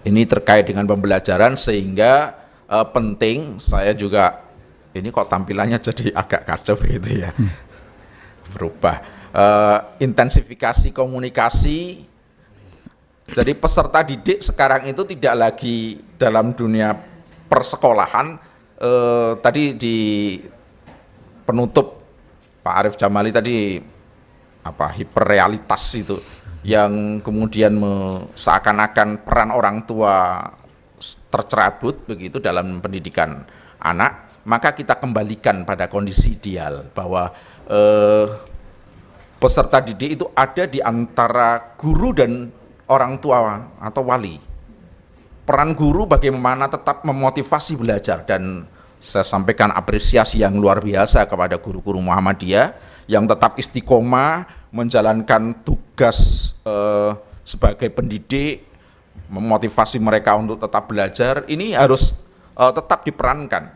Ini terkait dengan pembelajaran sehingga penting. Saya juga ini kok tampilannya jadi agak kacau begitu ya, berubah. Intensifikasi komunikasi. Jadi peserta didik sekarang itu tidak lagi dalam dunia persekolahan. Tadi di penutup Pak Arief Jamali tadi hiperrealitas itu yang kemudian seakan-akan peran orang tua tercerabut begitu dalam pendidikan anak, maka kita kembalikan pada kondisi ideal bahwa peserta didik itu ada di antara guru dan orang tua atau wali. Peran guru bagaimana tetap memotivasi belajar, dan saya sampaikan apresiasi yang luar biasa kepada guru-guru Muhammadiyah yang tetap istiqomah menjalankan tugas sebagai pendidik, memotivasi mereka untuk tetap belajar. Ini harus tetap diperankan.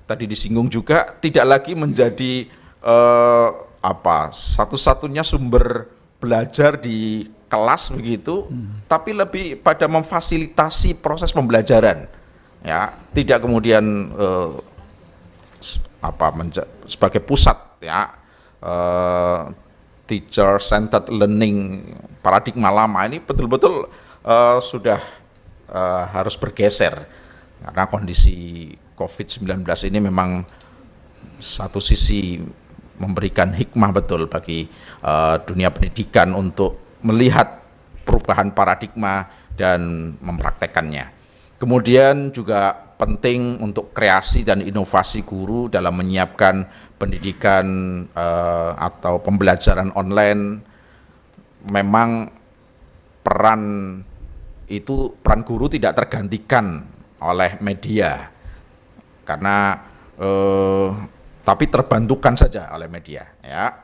Tadi disinggung juga, tidak lagi menjadi satu-satunya sumber belajar di kelas begitu, tapi lebih pada memfasilitasi proses pembelajaran. Ya, tidak kemudian sebagai pusat ya, teacher centered learning, paradigma lama ini betul-betul sudah harus bergeser karena kondisi COVID-19 ini memang satu sisi memberikan hikmah betul bagi dunia pendidikan untuk melihat perubahan paradigma dan mempraktekannya. Kemudian juga penting untuk kreasi dan inovasi guru dalam menyiapkan pendidikan atau pembelajaran online. Memang peran guru tidak tergantikan oleh media, karena tapi terbantukan saja oleh media. Ya,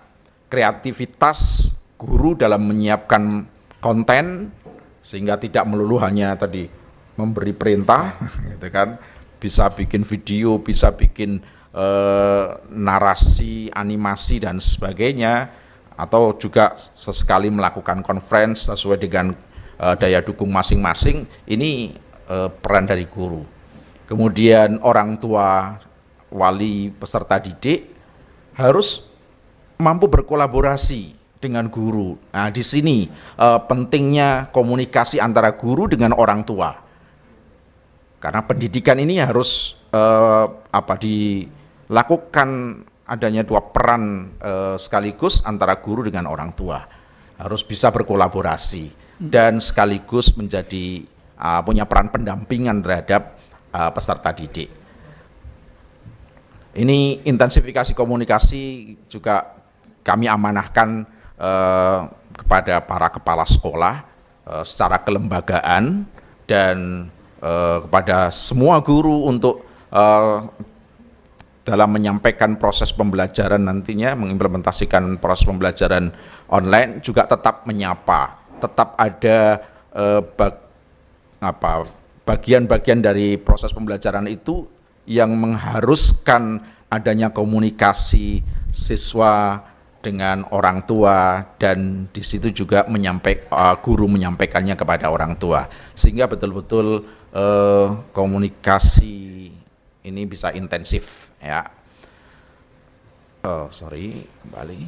kreativitas guru dalam menyiapkan konten sehingga tidak melulu hanya tadi memberi perintah, gitu kan, bisa bikin video, bisa bikin narasi, animasi dan sebagainya, atau juga sesekali melakukan conference sesuai dengan daya dukung masing-masing. Ini peran dari guru. Kemudian orang tua, wali, peserta didik harus mampu berkolaborasi dengan guru. Nah, di sini pentingnya komunikasi antara guru dengan orang tua. Karena pendidikan ini harus dilakukan adanya dua peran sekaligus antara guru dengan orang tua. Harus bisa berkolaborasi dan sekaligus menjadi punya peran pendampingan terhadap peserta didik. Ini intensifikasi komunikasi juga kami amanahkan kepada para kepala sekolah secara kelembagaan dan kepada semua guru untuk dalam menyampaikan proses pembelajaran nantinya, mengimplementasikan proses pembelajaran online juga tetap menyapa, tetap ada bagian-bagian dari proses pembelajaran itu yang mengharuskan adanya komunikasi siswa dengan orang tua, dan di situ juga guru menyampaikannya kepada orang tua, sehingga betul-betul komunikasi ini bisa intensif ya. Kembali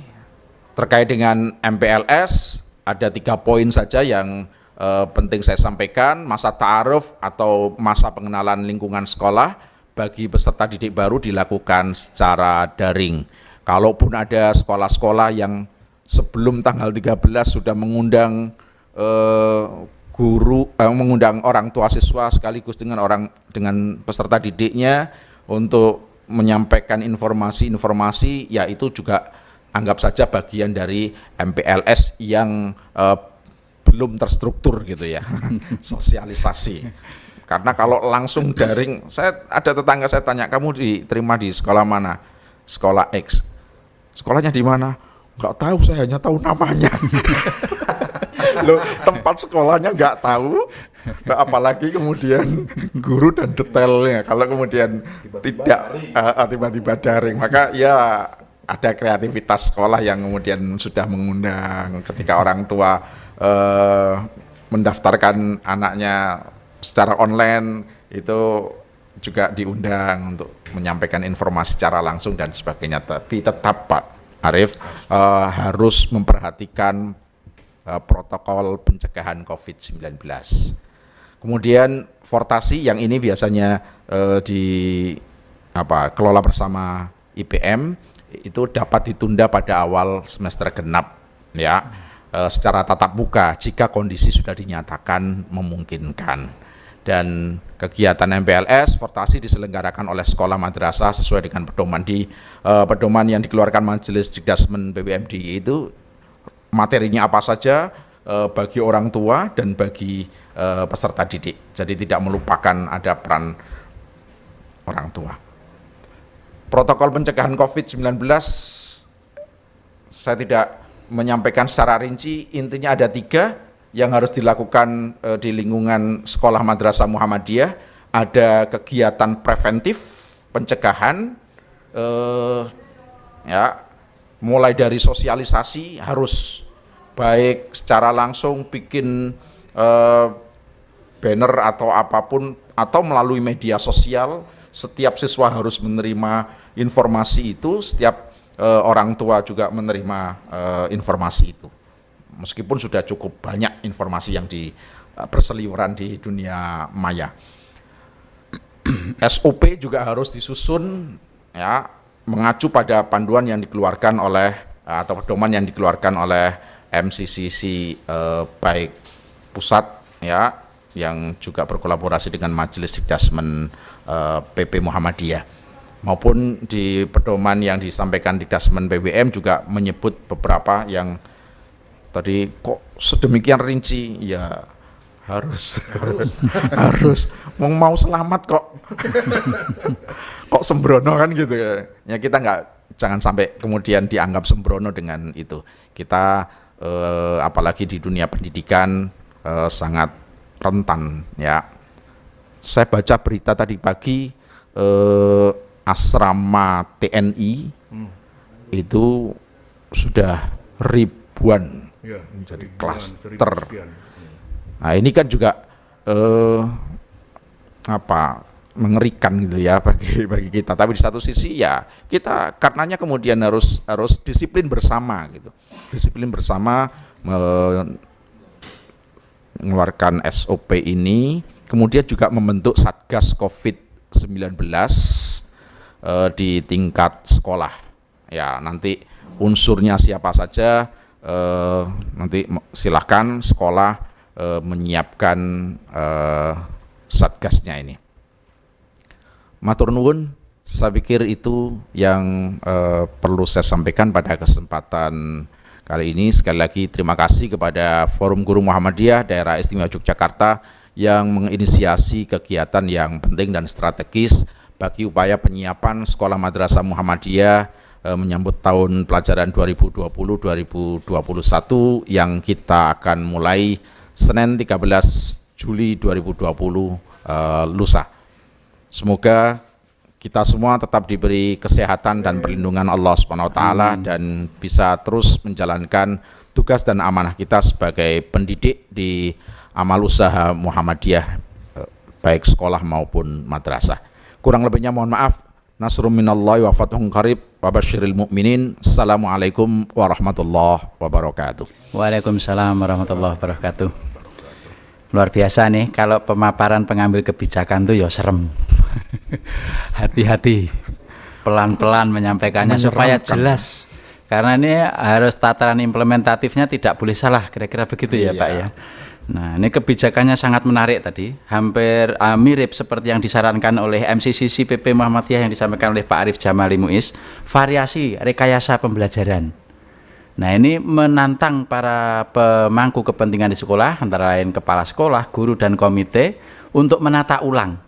terkait dengan MPLS ada 3 poin saja yang penting saya sampaikan. Masa ta'aruf atau masa pengenalan lingkungan sekolah bagi peserta didik baru dilakukan secara daring. Kalaupun ada sekolah-sekolah yang sebelum tanggal 13 sudah mengundang mengundang orang tua siswa sekaligus dengan peserta didiknya untuk menyampaikan informasi-informasi, ya itu juga anggap saja bagian dari MPLS yang belum terstruktur gitu ya, sosialisasi. Karena kalau langsung daring, ada tetangga saya tanya, kamu diterima di sekolah mana? Sekolah X. Sekolahnya di mana? Nggak tahu, saya hanya tahu namanya. Loh, tempat sekolahnya nggak tahu, apalagi kemudian guru dan detailnya. Kalau kemudian tiba-tiba daring, maka ya ada kreativitas sekolah yang kemudian sudah mengundang ketika orang tua mendaftarkan anaknya secara online itu juga diundang untuk menyampaikan informasi secara langsung dan sebagainya. Tapi tetap Pak Arief harus memperhatikan protokol pencegahan COVID-19. Kemudian fortasi yang ini biasanya kelola bersama IPM itu dapat ditunda pada awal semester genap ya, secara tatap muka jika kondisi sudah dinyatakan memungkinkan. Dan kegiatan MPLS fortasi diselenggarakan oleh sekolah madrasah sesuai dengan pedoman yang dikeluarkan Majelis Dikdasmen BPMDI. Itu materinya apa saja bagi orang tua dan bagi peserta didik. Jadi tidak melupakan ada peran orang tua. Protokol pencegahan COVID-19 saya tidak menyampaikan secara rinci, intinya ada 3 yang harus dilakukan di lingkungan sekolah madrasah Muhammadiyah. Ada kegiatan preventif pencegahan, mulai dari sosialisasi harus baik secara langsung bikin banner atau apapun, atau melalui media sosial. Setiap siswa harus menerima informasi itu, setiap orang tua juga menerima informasi itu. Meskipun sudah cukup banyak informasi yang berseliweran di dunia maya. SOP juga harus disusun ya, mengacu pada panduan yang dikeluarkan oleh atau pedoman yang dikeluarkan oleh MCCC baik pusat ya, yang juga berkolaborasi dengan Majelis Dikdasmen PP Muhammadiyah, maupun di pedoman yang disampaikan Dikdasmen BWM juga menyebut beberapa yang tadi kok sedemikian rinci ya, harus mau selamat kok kok sembrono kan gitu ya. Kita jangan sampai kemudian dianggap sembrono dengan itu. Kita apalagi di dunia pendidikan sangat rentan ya. Saya baca berita tadi pagi asrama TNI itu sudah ribuan jadi klaster. Nah ini kan juga mengerikan gitu ya bagi kita. Tapi di satu sisi ya kita karenanya kemudian harus disiplin bersama gitu. Disiplin bersama mengeluarkan SOP ini, kemudian juga membentuk Satgas COVID-19 di tingkat sekolah. Ya nanti unsurnya siapa saja, nanti silahkan sekolah menyiapkan satgasnya ini. Matur nuwun, saya pikir itu yang perlu saya sampaikan pada kesempatan kali ini. Sekali lagi terima kasih kepada Forum Guru Muhammadiyah Daerah Istimewa Yogyakarta yang menginisiasi kegiatan yang penting dan strategis bagi upaya penyiapan Sekolah Madrasah Muhammadiyah menyambut tahun pelajaran 2020-2021 yang kita akan mulai Senin 13 Juli 2020 lusa. Semoga kita semua tetap diberi kesehatan dan perlindungan Allah Subhanahu wa taala dan bisa terus menjalankan tugas dan amanah kita sebagai pendidik di amal usaha Muhammadiyah baik sekolah maupun madrasah. Kurang lebihnya mohon maaf. Nasrun minallahi wa fathun qarib wa basyiril mu'minin. Assalamualaikum warahmatullahi wabarakatuh. Waalaikumsalam warahmatullahi wabarakatuh. Luar biasa nih kalau pemaparan pengambil kebijakan tuh ya serem. Hati-hati, pelan-pelan menyampaikannya supaya jelas. Karena ini harus tataran implementatifnya tidak boleh salah, kira-kira begitu ya Pak ya. Nah ini kebijakannya sangat menarik tadi, hampir mirip seperti yang disarankan oleh MCCC PP Muhammadiyah yang disampaikan oleh Pak Arief Jamali Muiz, variasi rekayasa pembelajaran. Nah ini menantang para pemangku kepentingan di sekolah, antara lain kepala sekolah, guru dan komite untuk menata ulang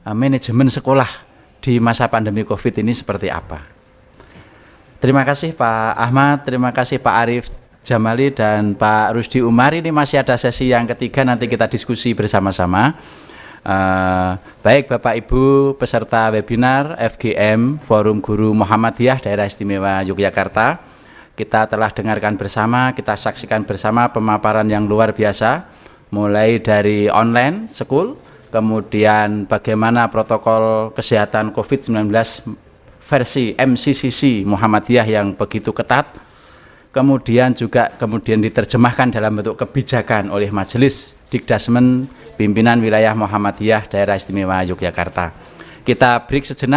manajemen sekolah di masa pandemi COVID ini seperti apa. Terima kasih Pak Ahmad, terima kasih Pak Arief Jamali dan Pak Rusdi Umar. Ini masih ada sesi yang ketiga, nanti kita diskusi bersama-sama. Baik Bapak Ibu peserta webinar FGM Forum Guru Muhammadiyah Daerah Istimewa Yogyakarta, kita telah dengarkan bersama, kita saksikan bersama pemaparan yang luar biasa mulai dari online school, kemudian bagaimana protokol kesehatan COVID-19 versi MCCC Muhammadiyah yang begitu ketat, kemudian diterjemahkan dalam bentuk kebijakan oleh Majelis Dikdasmen Pimpinan Wilayah Muhammadiyah Daerah Istimewa Yogyakarta. Kita break sejenak,